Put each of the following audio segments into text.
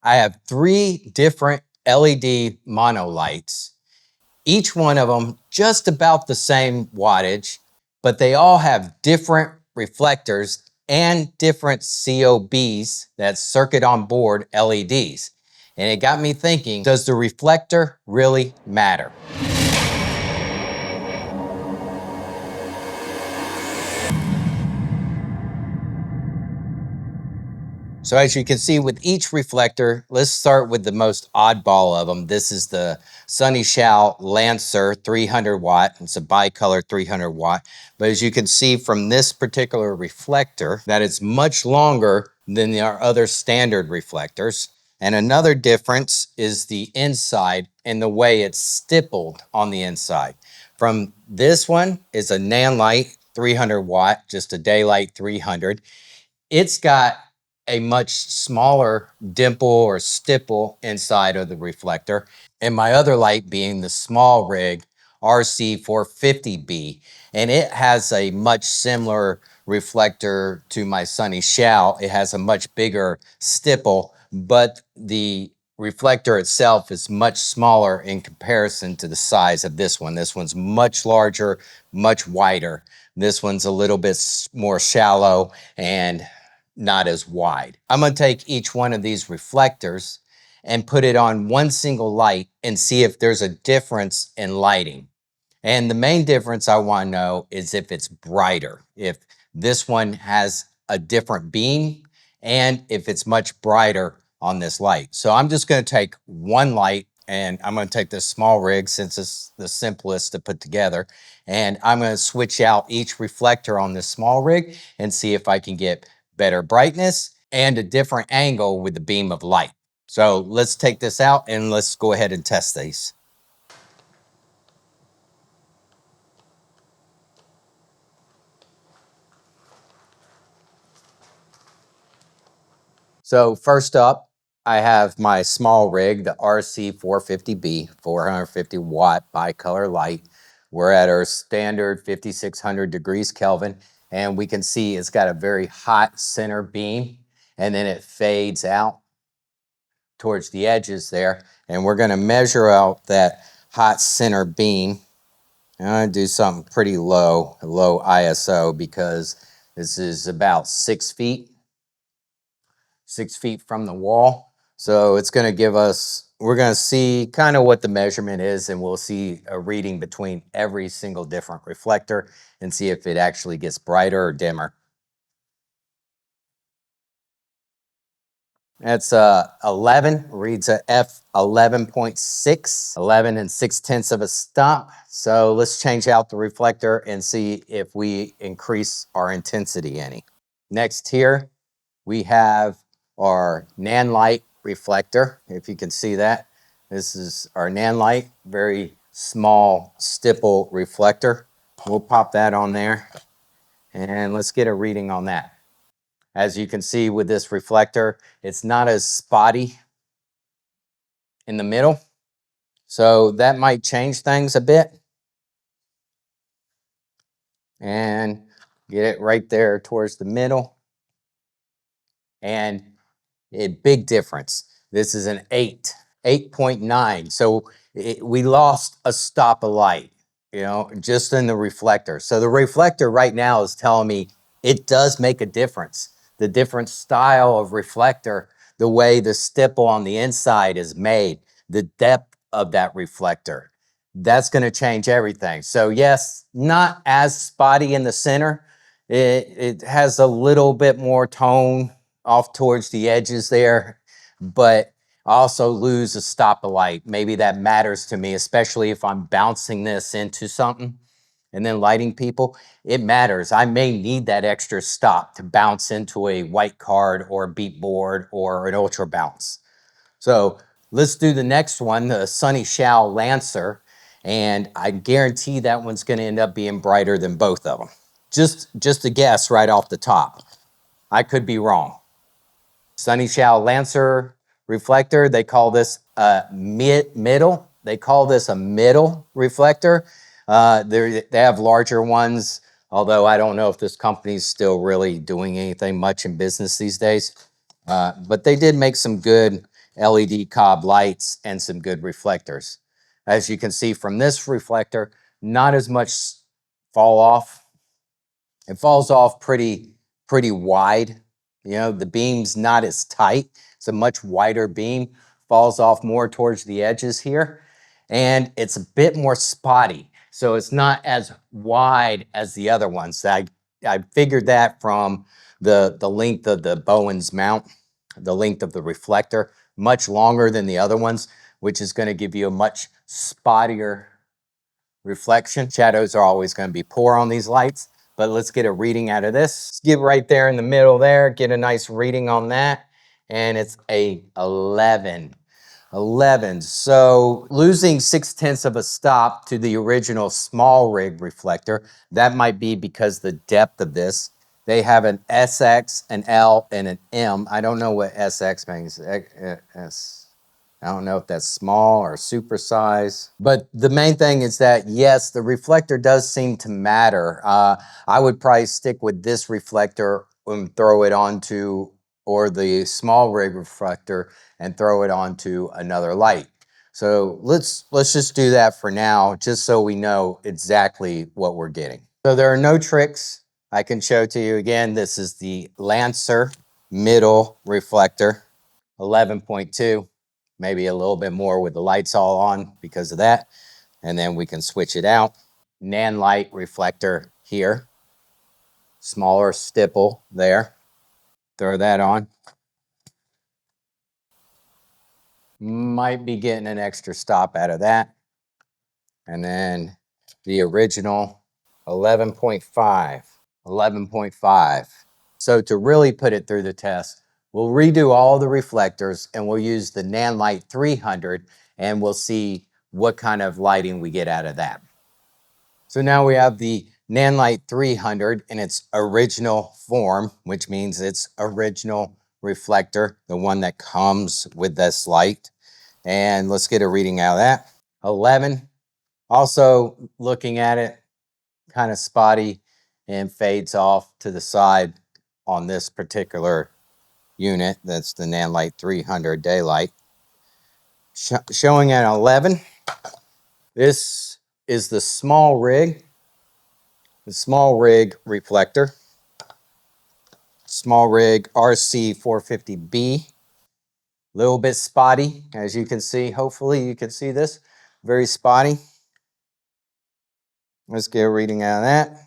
I have 3 different LED monolights, each one of them just about the same wattage, but they all have different reflectors and different COBs, that's circuit on board LEDs. And it got me thinking, does the reflector really matter? So as you can see with each reflector, let's start with the most oddball of them. This is the Sunny Shao Lancer 300 watt. It's a bicolor 300 watt. But as you can see from this particular reflector, that it's much longer than our other standard reflectors. And another difference is the inside and the way it's stippled on the inside. From this one is a Nanlite 300 watt, just a daylight 300. It's got a much smaller dimple or stipple inside of the reflector. And my other light being the SmallRig RC450B. And it has a much similar reflector to my Sunny Shao. It has a much bigger stipple, but the reflector itself is much smaller in comparison to the size of this one. This one's much larger, much wider. This one's a little bit more shallow and not as wide. I'm going to take each one of these reflectors and put it on one single light and see if there's a difference in lighting. And the main difference I want to know is if it's brighter, if this one has a different beam and if it's much brighter on this light. So I'm just going to take one light, and I'm going to take this SmallRig since it's the simplest to put together. And I'm going to switch out each reflector on this SmallRig and see if I can get better brightness and a different angle with the beam of light. So let's take this out and let's go ahead and test these. So first up, I have my SmallRig, the RC450B, 450 watt bicolor light. We're at our standard 5600 degrees Kelvin, and we can see it's got a very hot center beam, and then it fades out towards the edges there. And we're going to measure out that hot center beam. I'm going to do something pretty low ISO, because this is about 6 feet from the wall. So it's going to give us, we're going to see kind of what the measurement is, and we'll see a reading between every single different reflector and see if it actually gets brighter or dimmer. That's 11, reads a f11.6, 11 6/10 of a stop. So let's change out the reflector and see if we increase our intensity any. Next here, we have our Nanlite reflector, if you can see that. This is our Nanlite, very small stipple reflector. We'll pop that on there and let's get a reading on that. As you can see with this reflector, it's not as spotty in the middle, so that might change things a bit. And get it right there towards the middle. And a big difference. This is an 8.9. So we lost a stop of light, you know, just in the reflector. So the reflector right now is telling me it does make a difference. The different style of reflector, the way the stipple on the inside is made, the depth of that reflector, that's going to change everything. So yes, not as spotty in the center. It has a little bit more tone off towards the edges there, but I also lose a stop of light. Maybe that matters to me, especially if I'm bouncing this into something and then lighting people. It matters. I may need that extra stop to bounce into a white card or a beat board or an ultra bounce. So let's do the next one, the Sunny Shao Lancer, and I guarantee that one's going to end up being brighter than both of them. Just a guess right off the top. I could be wrong. Sunny Shao Lancer reflector, they call this a middle. They call this a middle reflector. They have larger ones, although I don't know if this company's still really doing anything much in business these days. But they did make some good LED COB lights and some good reflectors. As you can see from this reflector, not as much fall off. It falls off pretty wide. You know, the beam's not as tight. It's a much wider beam, falls off more towards the edges here, and it's a bit more spotty. So it's not as wide as the other ones. I figured that from the length of the Bowen's mount, the length of the reflector, much longer than the other ones, which is going to give you a much spottier reflection. Shadows are always going to be poor on these lights, but let's get a reading out of this. Let's get right there in the middle there, get a nice reading on that, and it's a 11. 11. So losing 6/10 of a stop to the original SmallRig reflector, that might be because the depth of this. They have an SX, an L, and an M. I don't know what SX means. I don't know if that's small or super size, but the main thing is that, yes, the reflector does seem to matter. I would probably stick with this reflector and throw it onto, or the SmallRig reflector and throw it onto another light. So let's just do that for now, just so we know exactly what we're getting. So there are no tricks I can show to you. Again, this is the Lancer middle reflector, 11.2. Maybe a little bit more with the lights all on because of that. And then we can switch it out. Nanlite reflector here. Smaller stipple there. Throw that on. Might be getting an extra stop out of that. And then the original 11.5. 11.5. So to really put it through the test, we'll redo all the reflectors and we'll use the Nanlite 300 and we'll see what kind of lighting we get out of that. So now we have the Nanlite 300 in its original form, which means it's original reflector, the one that comes with this light. And let's get a reading out of that. 11. Also looking at it, kind of spotty and fades off to the side on this particular unit. That's the Nanlite 300 daylight. Showing at 11. This is the SmallRig reflector. SmallRig RC450B. Little bit spotty, as you can see. Hopefully you can see this. Very spotty. Let's get a reading out of that.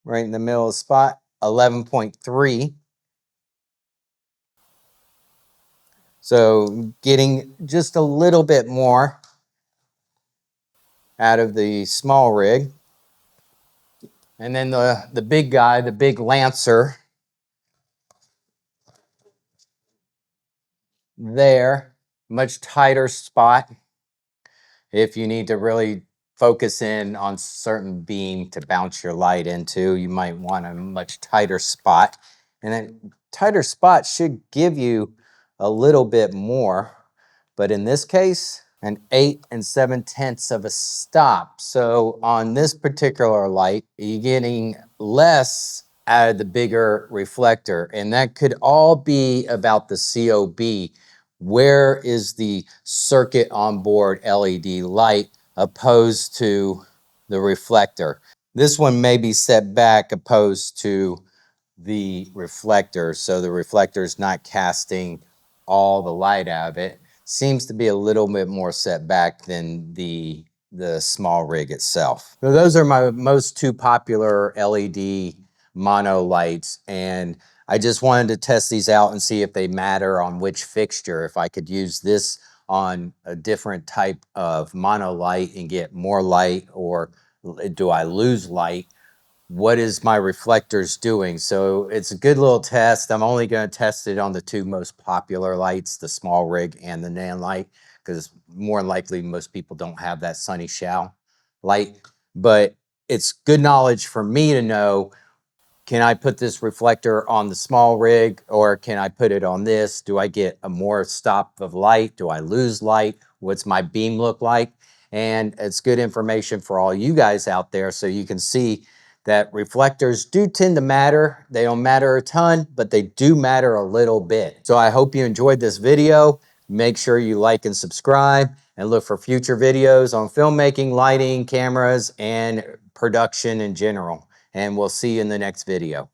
Right in the middle of the spot, 11.3. So getting just a little bit more out of the SmallRig. And then the big guy, the big Lancer, there, much tighter spot. If you need to really focus in on certain beam to bounce your light into, you might want a much tighter spot. And that tighter spot should give you a little bit more, but in this case, an 8 7/10 of a stop. So on this particular light, you're getting less out of the bigger reflector, and that could all be about the COB. Where is the circuit on board LED light opposed to the reflector? This one may be set back opposed to the reflector, so the reflector is not casting all the light out of it. Seems to be a little bit more set back than the SmallRig itself. So those are my most two popular LED mono lights, and I just wanted to test these out and see if they matter on which fixture, if I could use this on a different type of mono light and get more light, or do I lose light? What is my reflectors doing? So it's a good little test. I'm only going to test it on the two most popular lights, the SmallRig and the Nanlite, because more than likely most people don't have that sunny shell light. But it's good knowledge for me to know, can I put this reflector on the SmallRig or can I put it on this? Do I get a more stop of light? Do I lose light? What's my beam look like? And it's good information for all you guys out there, so you can see that reflectors do tend to matter. They don't matter a ton, but they do matter a little bit. So I hope you enjoyed this video. Make sure you like and subscribe and look for future videos on filmmaking, lighting, cameras, and production in general. And we'll see you in the next video.